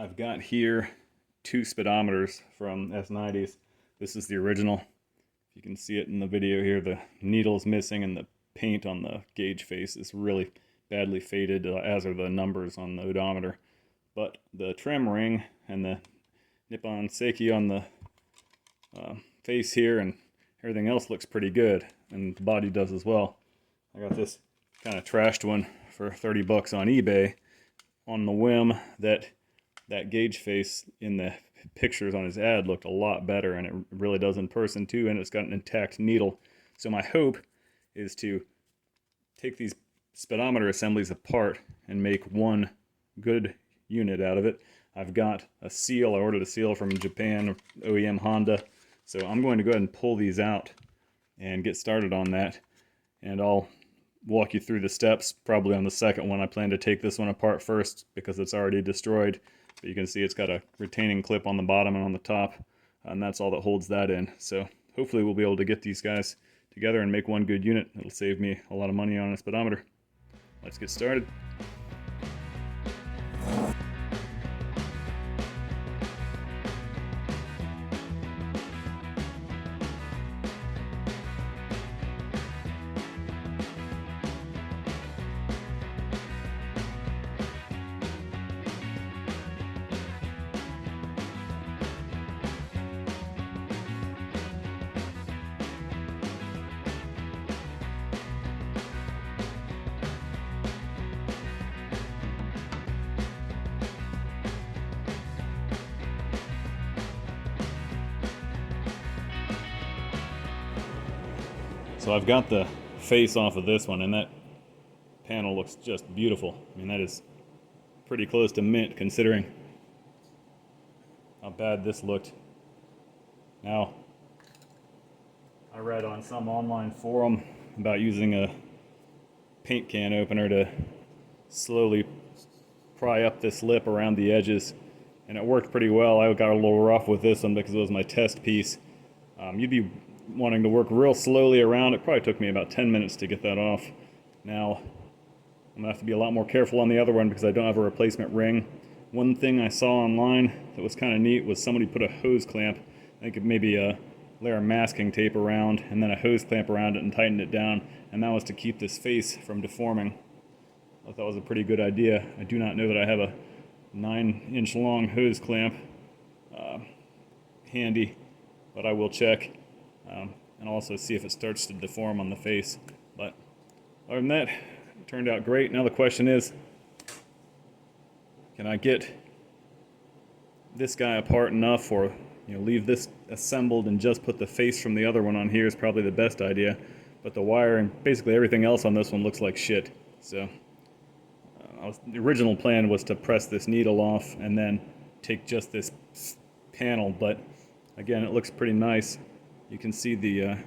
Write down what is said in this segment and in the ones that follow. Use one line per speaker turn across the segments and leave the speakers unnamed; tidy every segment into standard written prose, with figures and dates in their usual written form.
I've got here two speedometers from S90s. This is the original. If you can see it in the video here, the needle's missing and the paint on the gauge face is really badly faded, as are the numbers on the odometer. But the trim ring and the Nippon Seiki on the face here and everything else looks pretty good, and the body does as well. I got this kind of trashed one for 30 bucks on eBay on the whim that gauge face in the pictures on his ad looked a lot better, and it really does in person too, and it's got an intact needle. So my hope is to take these speedometer assemblies apart and make one good unit out of it. I've got a seal. I ordered a seal from Japan, OEM Honda. So I'm going to go ahead and pull these out and get started on that. And I'll walk you through the steps. Probably on the second one, I plan to take this one apart first because it's already destroyed. But you can see it's got a retaining clip on the bottom and on the top, and that's all that holds that in. So hopefully we'll be able to get these guys together and make one good unit. It'll save me a lot of money on a speedometer. Let's get started. So I've got the face off of this one, and that panel looks just beautiful. I mean, that is pretty close to mint considering how bad this looked. Now, I read on some online forum about using a paint can opener to slowly pry up this lip around the edges, and it worked pretty well. I got a little rough with this one because it was my test piece. You'd be wanting to work real slowly around. It probably took me about 10 minutes to get that off. Now, I'm gonna have to be a lot more careful on the other one because I don't have a replacement ring. One thing I saw online that was kind of neat was somebody put a hose clamp, I think maybe a layer of masking tape around, and then a hose clamp around it and tightened it down, and that was to keep this face from deforming. I thought that was a pretty good idea. I do not know that I have a 9-inch long hose clamp handy, but I will check. And also see if it starts to deform on the face. But other than that, it turned out great. Now the question is, can I get this guy apart enough, or leave this assembled and just put the face from the other one on here is probably the best idea. But the wire and basically everything else on this one looks like shit. So the original plan was to press this needle off and then take just this panel, but again, it looks pretty nice. You can see the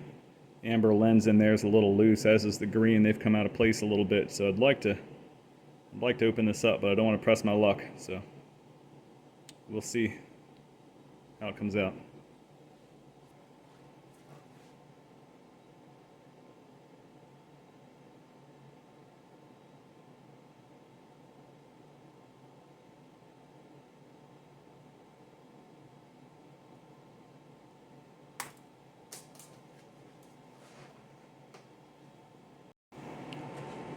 amber lens in there is a little loose, as is the green. They've come out of place a little bit, so I'd like to open this up, but I don't want to press my luck, so we'll see how it comes out.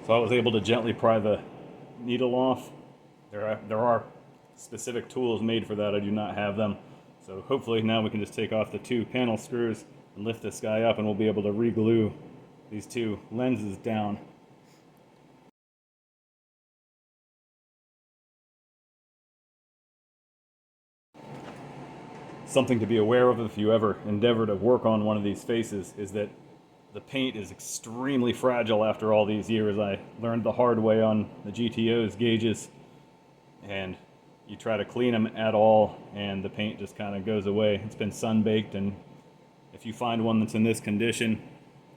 So I was able to gently pry the needle off. There are specific tools made for that. I do not have them. So hopefully now we can just take off the two panel screws and lift this guy up, and we'll be able to re-glue these two lenses down. Something to be aware of if you ever endeavor to work on one of these faces is that the paint is extremely fragile after all these years. I learned the hard way on the GTO's gauges, and you try to clean them at all and the paint just kind of goes away. It's been sun-baked, and if you find one that's in this condition,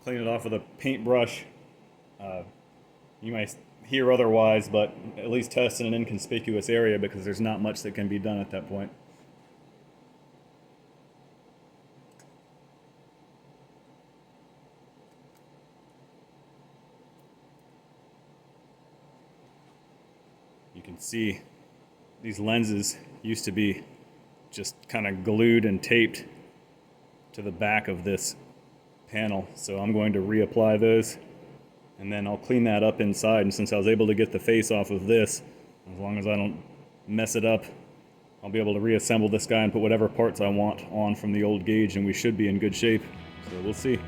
clean it off with a paintbrush. You might hear otherwise, but at least test in an inconspicuous area because there's not much that can be done at that point. You can see these lenses used to be just kind of glued and taped to the back of this panel. So I'm going to reapply those, and then I'll clean that up inside. And since I was able to get the face off of this, as long as I don't mess it up, I'll be able to reassemble this guy and put whatever parts I want on from the old gauge, and we should be in good shape. So we'll see.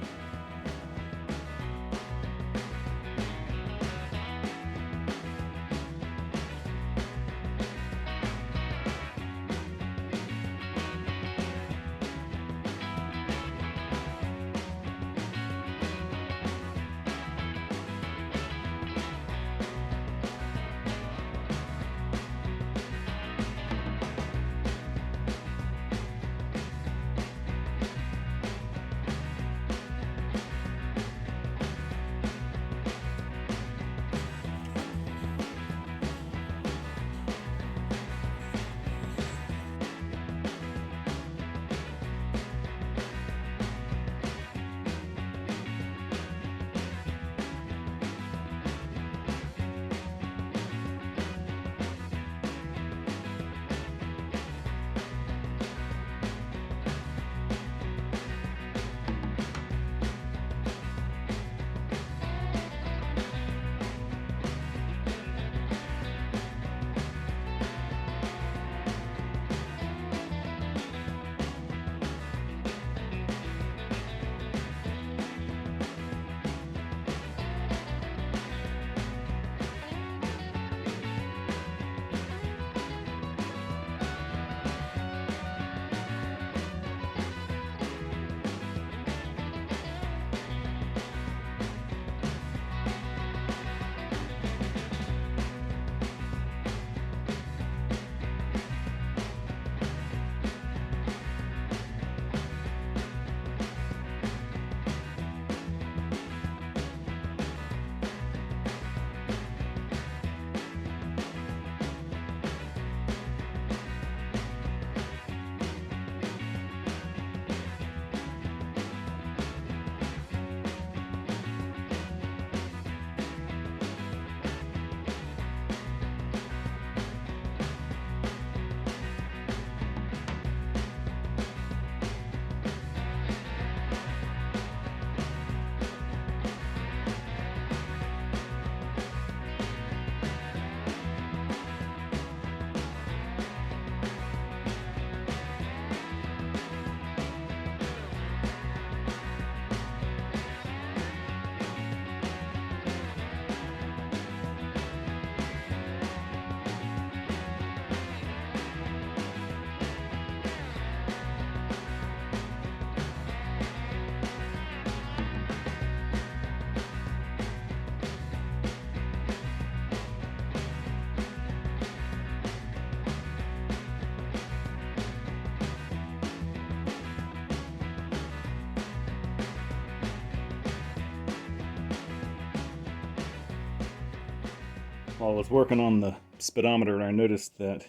While I was working on the speedometer, I noticed that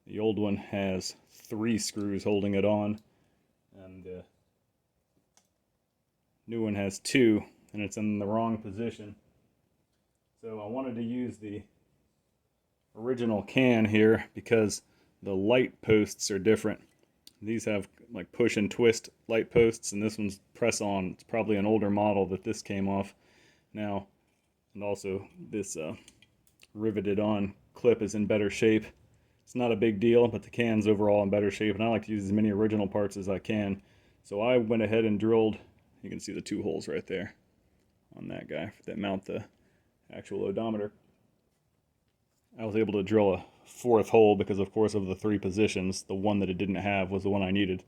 the old one has 3 screws holding it on, and the new one has 2, and it's in the wrong position. So I wanted to use the original can here because the light posts are different. These have like push and twist light posts, and this one's press on. It's probably an older model that this came off now, and also this riveted on clip is in better shape. It's not a big deal, but the can's overall in better shape, and I like to use as many original parts as I can. So I went ahead and drilled, you can see the 2 holes right there on that guy that mount the actual odometer. I was able to drill a 4th hole because, of course, of the 3 positions, the one that it didn't have was the one I needed.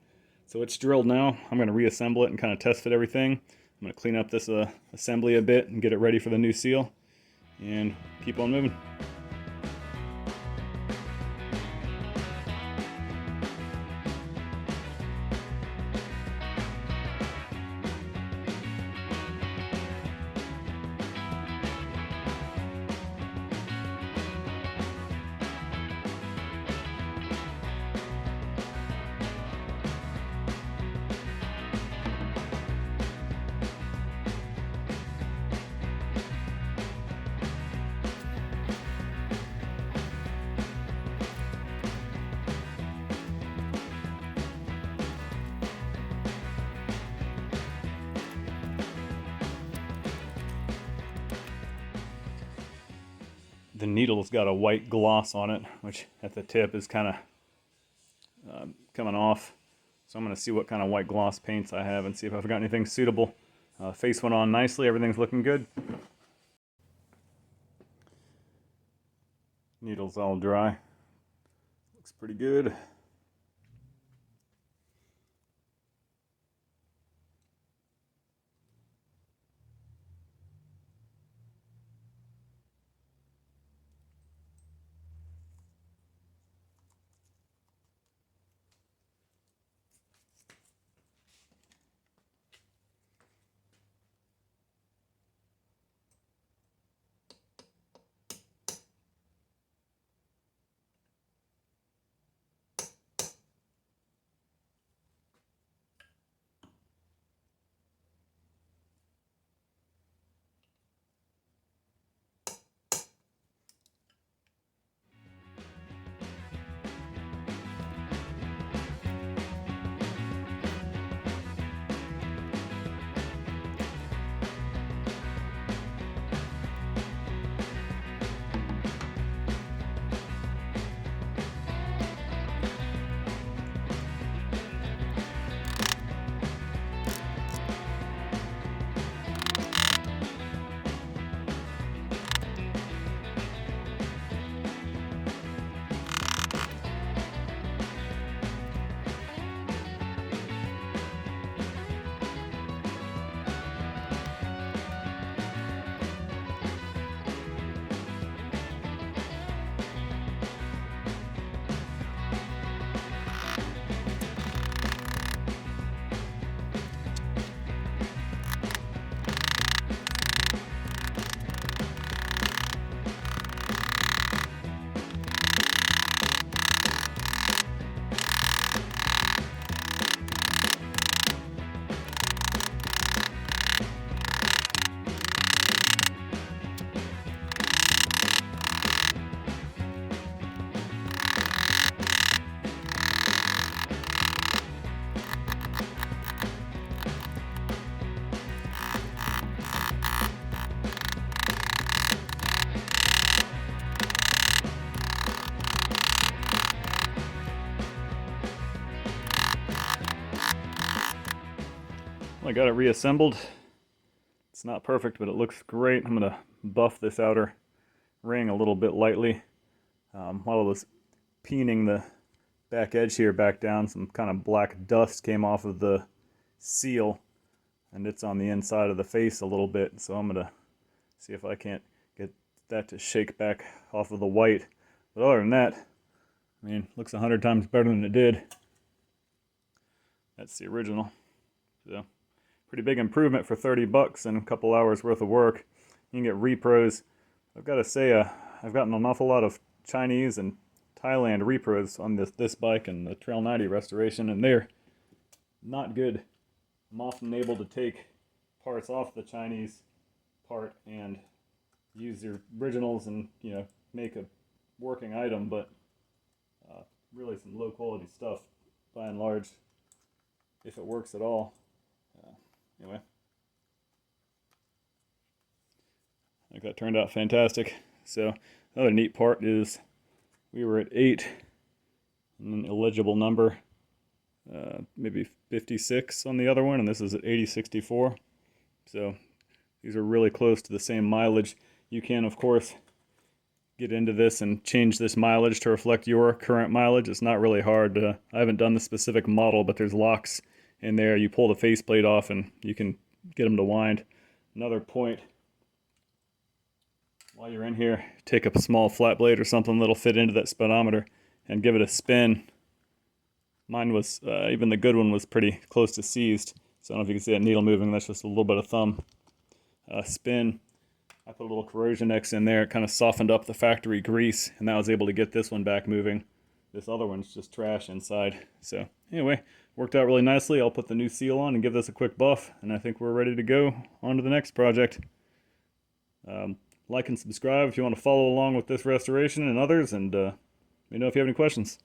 So it's drilled now. I'm going to reassemble it and kind of test fit everything. I'm going to clean up this assembly a bit and get it ready for the new seal, and keep on moving. the needle's got a white gloss on it, which at the tip is kind of coming off. So I'm going to see what kind of white gloss paints I have and see if I've got anything suitable. Face went on nicely, everything's looking good. Needle's all dry. Looks pretty good. Well, I got it reassembled. It's not perfect, but it looks great. I'm going to buff this outer ring a little bit lightly. While I was peening the back edge here back down, some kind of black dust came off of the seal, and it's on the inside of the face a little bit. So I'm going to see if I can't get that to shake back off of the white. But other than that, I mean, it looks 100 times better than it did. That's the original. So pretty big improvement for 30 bucks and a couple hours worth of work. You can get repros. I've got to say, I've gotten an awful lot of Chinese and Thailand repros on this bike and the Trail 90 restoration, and they're not good. I'm often able to take parts off the Chinese part and use the originals and, you know, make a working item, but really some low quality stuff by and large, if it works at all. Anyway, I think that turned out fantastic. So another neat part is we were at 8, an illegible number, maybe 56 on the other one, and this is at 8064. So these are really close to the same mileage. You can, of course, get into this and change this mileage to reflect your current mileage. It's not really hard. I haven't done the specific model, but there's locks in there. You pull the faceplate off and you can get them to wind. Another point, while you're in here, take a small flat blade or something that'll fit into that speedometer and give it a spin. Mine was, even the good one was pretty close to seized. So I don't know if you can see that needle moving. That's just a little bit of thumb spin. I put a little corrosion X in there. It kind of softened up the factory grease, and that was able to get this one back moving. This other one's just trash inside. So anyway, worked out really nicely. I'll put the new seal on and give this a quick buff, and I think we're ready to go on to the next project. Like and subscribe if you want to follow along with this restoration and others, and let me know if you have any questions.